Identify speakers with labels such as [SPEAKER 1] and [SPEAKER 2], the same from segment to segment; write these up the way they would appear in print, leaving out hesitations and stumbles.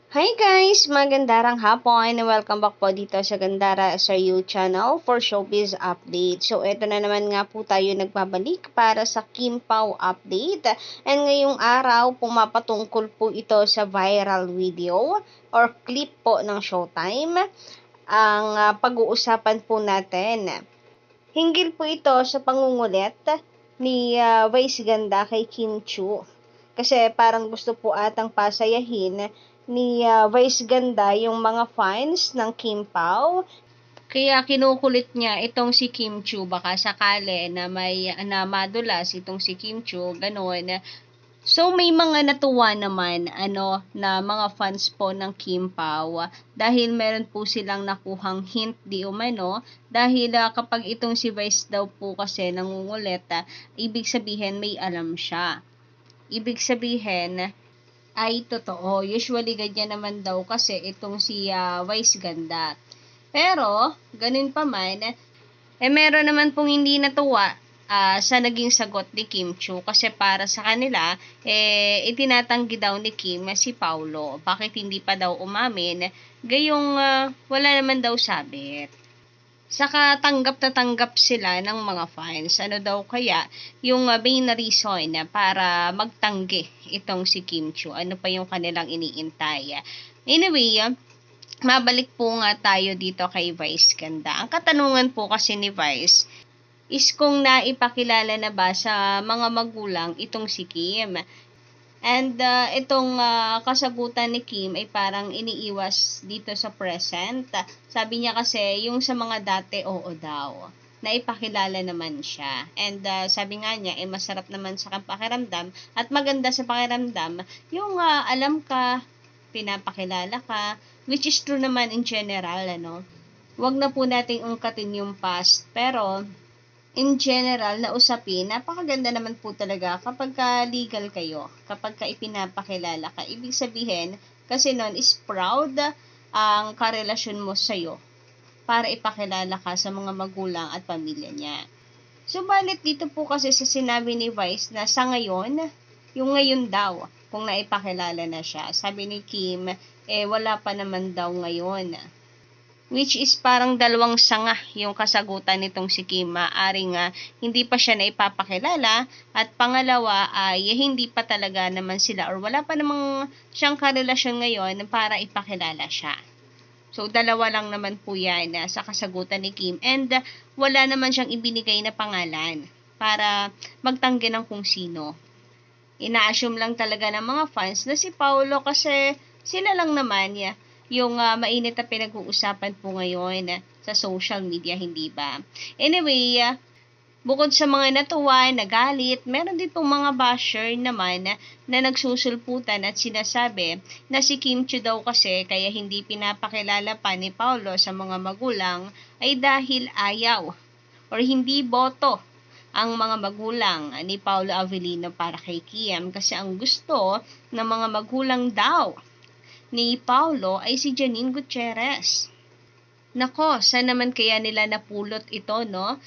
[SPEAKER 1] Hi guys! Magandarang hapon! Welcome back po dito sa Gandara sa You channel for Showbiz Update. So, eto na naman nga po tayo nagbabalik para sa Kim Pao update. And ngayong araw, pumapatungkol po ito sa viral video or clip po ng Showtime. Ang pag-uusapan po natin. Hinggil po ito sa pangungulit ni Vice Ganda kay Kim Chu. Kasi parang gusto po atang pasayahin ni Vice Ganda yung mga fans ng Kim Pao. Kaya kinukulit niya itong si Kim Chu, baka sakali na may na madulas itong si Kim Chu, gano'n. So may mga natuwa naman na mga fans po ng Kim Pao dahil meron po silang nakuhang hint di umano dahil kapag itong si Vice daw po kasi nangungulit, ibig sabihin may alam siya. Ibig sabihin ay totoo. Usually ganyan naman daw kasi itong si Vice Ganda. Pero ganun pa man, meron naman pong hindi natuwa sa naging sagot ni Kim Chu kasi para sa kanila, itinatanggi daw ni Kim si Paulo. Bakit hindi pa daw umamin? Gayong wala naman daw sabit. Saka tanggap na tanggap sila ng mga fans. Ano daw kaya yung main reason para magtanggi itong si Kim Chu? Ano pa yung kanilang iniintay? Anyway, mabalik po nga tayo dito kay Vice Ganda. Ang katanungan po kasi ni Vice is kung naipakilala na ba sa mga magulang itong si Kim. And itong kasagutan ni Kim ay parang iniiwas dito sa present. Sabi niya kasi yung sa mga dati, oo daw. Naipakilala naman siya. And sabi nga niya, masarap naman sa pakiramdam at maganda sa pakiramdam yung alam ka, pinapakilala ka, which is true naman in general, ano. Wag na po nating ungkatin yung past, pero in general na usapin, napakaganda naman po talaga kapag ka legal kayo, kapag ka ipinapakilala ka. Ibig sabihin, kasi nun is proud ang karelasyon mo sa'yo para ipakilala ka sa mga magulang at pamilya niya. Subalit dito po kasi sa sinabi ni Vice na sa ngayon, yung ngayon daw, kung naipakilala na siya. Sabi ni Kim, wala pa naman daw ngayon. Which is parang dalawang sanga yung kasagutan nitong si Kim. Maaring hindi pa siya naipapakilala at pangalawa ay hindi pa talaga naman sila or wala pa namang siyang karelasyon ngayon para ipakilala siya. So, dalawa lang naman po yan sa kasagutan ni Kim and wala naman siyang ibinigay na pangalan para magtanggi ng kung sino. Ina-assume lang talaga ng mga fans na si Paulo kasi sila lang naman yung mainit na pinag-uusapan po ngayon sa social media, hindi ba? Anyway, bukod sa mga natuwa, nagalit, meron din pong mga basher naman na nagsusulputan at sinasabi na si Kim Chu daw kasi kaya hindi pinapakilala pa ni Paulo sa mga magulang ay dahil ayaw or hindi boto ang mga magulang ni Paulo Avellino para kay Kim kasi ang gusto ng mga magulang daw ni Paulo ay si Janine Gutierrez. Nako, saan naman kaya nila napulot ito, no?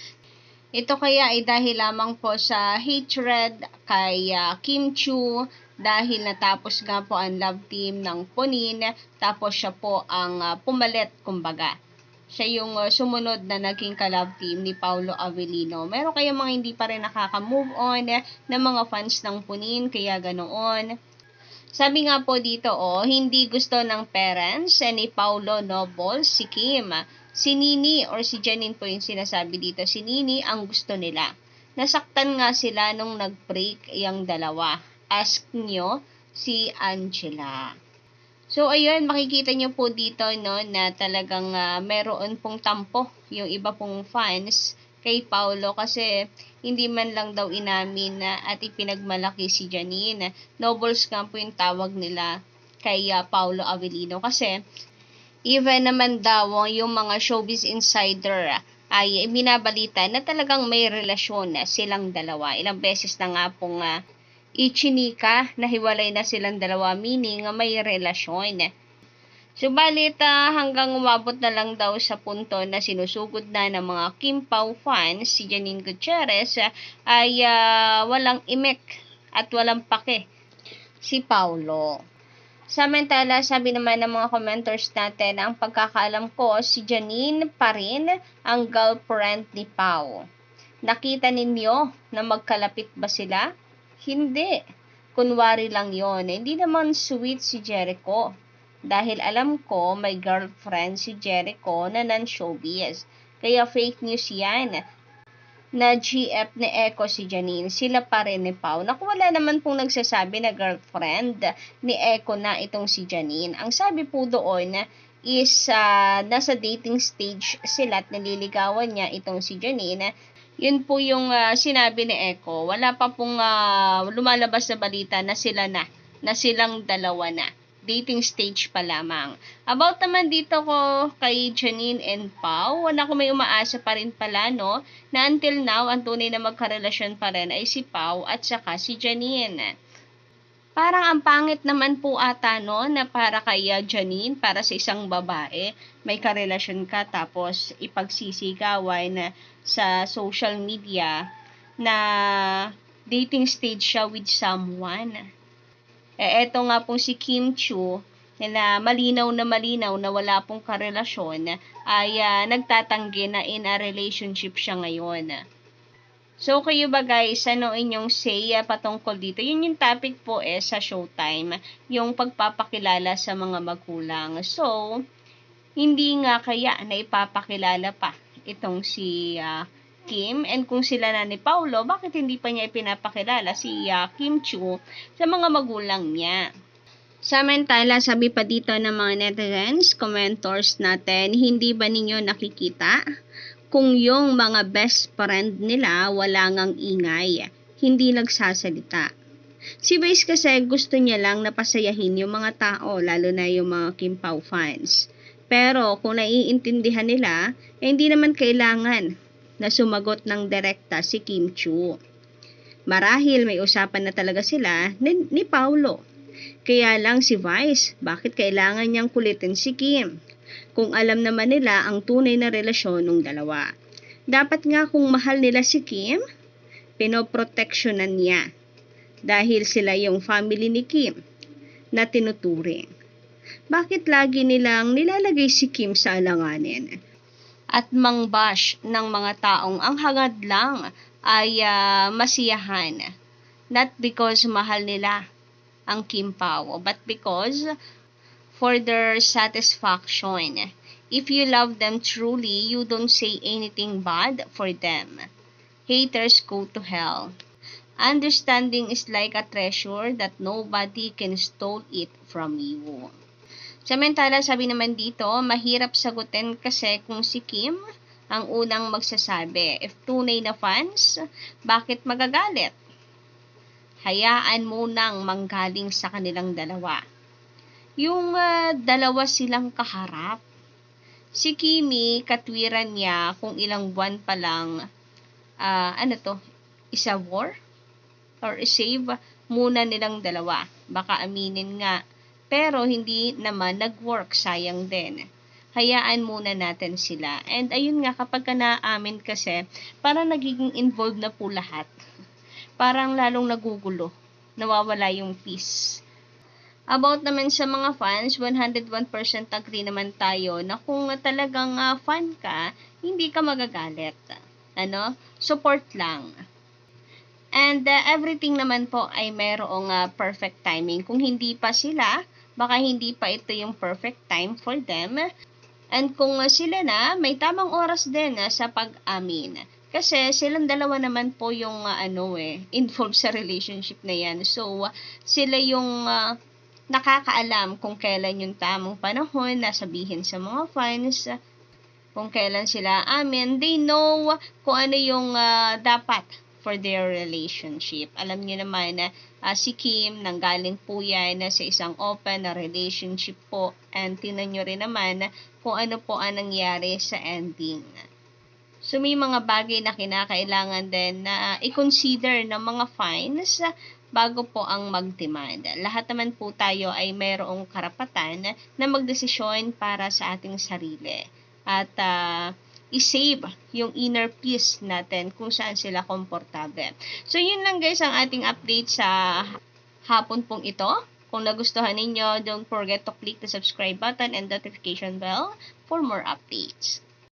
[SPEAKER 1] Ito kaya ay dahil lamang po sa hatred kay Kim Chu dahil natapos nga po ang love team ng Punin, tapos siya po ang pumalit, kumbaga. Siya yung sumunod na naging ka-love team ni Paulo Avellino. Meron kaya mga hindi pa rin nakaka-move on na mga fans ng Punin, kaya ganoon. Sabi nga po dito, hindi gusto ng parents ni Paulo Noble si Kim. Si Nini or si Janine po yung sinasabi dito. Si Nini ang gusto nila. Nasaktan nga sila nung nag-break yung dalawa. Ask nyo si Angela. So, ayun, makikita nyo po dito, no, na talagang meron pong tampo yung iba pong fans kay Paulo kasi hindi man lang daw inamin at ipinagmalaki si Janine. Nobles nga po yung tawag nila kay Paulo Avellino kasi even naman daw yung mga showbiz insider ay binabalita na talagang may relasyon silang dalawa. Ilang beses na nga pong ichinika na hiwalay na silang dalawa, meaning may relasyon. Subalit hanggang umabot na lang daw sa punto na sinusugod na ng mga Kim Pao fans si Janine Gutierrez ay walang imek at walang pake si Paulo. Samantala, sabi naman ng mga commenters natin, ang pagkakaalam ko, si Janine pa rin ang girlfriend ni Pao. Nakita ninyo na magkalapit ba sila? Hindi. Kunwari lang yon. Hindi naman sweet si Jericho. Dahil alam ko may girlfriend si Jericho na non-showbiz. Kaya fake news yan na GF ni Echo si Janine, sila pa rin ni Pao. Naku, wala naman pong nagsasabi na girlfriend ni Echo na itong si Janine. Ang sabi po doon is nasa dating stage sila at nililigawan niya itong si Janine. Yun po yung sinabi ni Echo. Wala pa pong lumalabas na balita na silang dalawa na. Dating stage pa lamang. About naman dito ko kay Janine and Pao, wala ko may umaasa pa rin pala, no? Na until now, ang tunay na magkarelasyon pa rin ay si Pao at saka si Janine. Parang ang pangit naman po ata, no? Na para kay Janine, para sa isang babae, may karelasyon ka tapos ipagsisigawan sa social media na dating stage siya with someone. Eto nga pong si Kim Chiu, na malinaw na wala pong karelasyon, ay nagtatanggi na in a relationship siya ngayon. So, kayo ba guys, ano inyong say patungkol dito? Yun yung topic po sa Showtime, yung pagpapakilala sa mga magulang. So, hindi nga kaya na ipapakilala pa itong si Kim, and kung sila na ni Paulo, bakit hindi pa niya ipinapakilala si Kim Chiu sa mga magulang niya? Samantala, sabi pa dito ng mga netizens, commentors natin, hindi ba ninyo nakikita kung yung mga best friend nila wala ngang ingay, hindi nagsasalita? Si Vice kasi gusto niya lang napasayahin yung mga tao, lalo na yung mga Kim Pao fans. Pero kung naiintindihan nila, hindi naman kailangan na sumagot ng direkta si Kim Chiu. Marahil may usapan na talaga sila ni Paulo. Kaya lang si Vice, bakit kailangan niyang kulitin si Kim? Kung alam naman nila ang tunay na relasyon ng dalawa. Dapat nga kung mahal nila si Kim, pinoproteksyonan niya. Dahil sila yung family ni Kim na tinuturing. Bakit lagi nilang nilalagay si Kim sa alanganin? At mangbash ng mga taong ang hangad lang ay masiyahan. Not because mahal nila ang Kim Pao, but because for their satisfaction. If you love them truly, you don't say anything bad for them. Haters go to hell. Understanding is like a treasure that nobody can steal it from you. Samantala, sabi naman dito, mahirap sagutin kasi kung si Kim ang unang magsasabi. If tunay na fans, bakit magagalit? Hayaan mo nang manggaling sa kanilang dalawa. Yung dalawa silang kaharap. Si Kimi, katwiran niya kung ilang buwan pa lang, isa war? Or save muna nilang dalawa. Baka aminin nga. Pero hindi naman nag-work, sayang din. Hayaan muna natin sila. And ayun nga, kapag ka naamin kasi, parang nagiging involved na po lahat. Parang lalong nagugulo. Nawawala yung peace. About naman sa mga fans, 101% agree naman tayo na kung talagang fan ka, hindi ka magagalit. Support lang. And everything naman po ay mayroong perfect timing. Kung hindi pa sila, baka hindi pa ito yung perfect time for them. And kung sila na, may tamang oras din sa pag-amin. Kasi silang dalawa naman po yung involved sa relationship na yan. So, sila yung nakakaalam kung kailan yung tamang panahon na sabihin sa mga fans, kung kailan sila amin. They know kung ano yung dapat for their relationship. Alam niyo naman na si Kim, nanggaling po yan sa isang open na relationship po. And tingnan nyo rin naman kung ano po ang nangyari sa ending. So may mga bagay na kinakailangan din na i-consider ng mga fans bago po ang mag-demand. Lahat naman po tayo ay mayroong karapatan na magdesisyon para sa ating sarili. At i-save yung inner peace natin kung saan sila komportable. So, yun lang guys ang ating update sa hapon pong ito. Kung nagustuhan ninyo, don't forget to click the subscribe button and notification bell for more updates.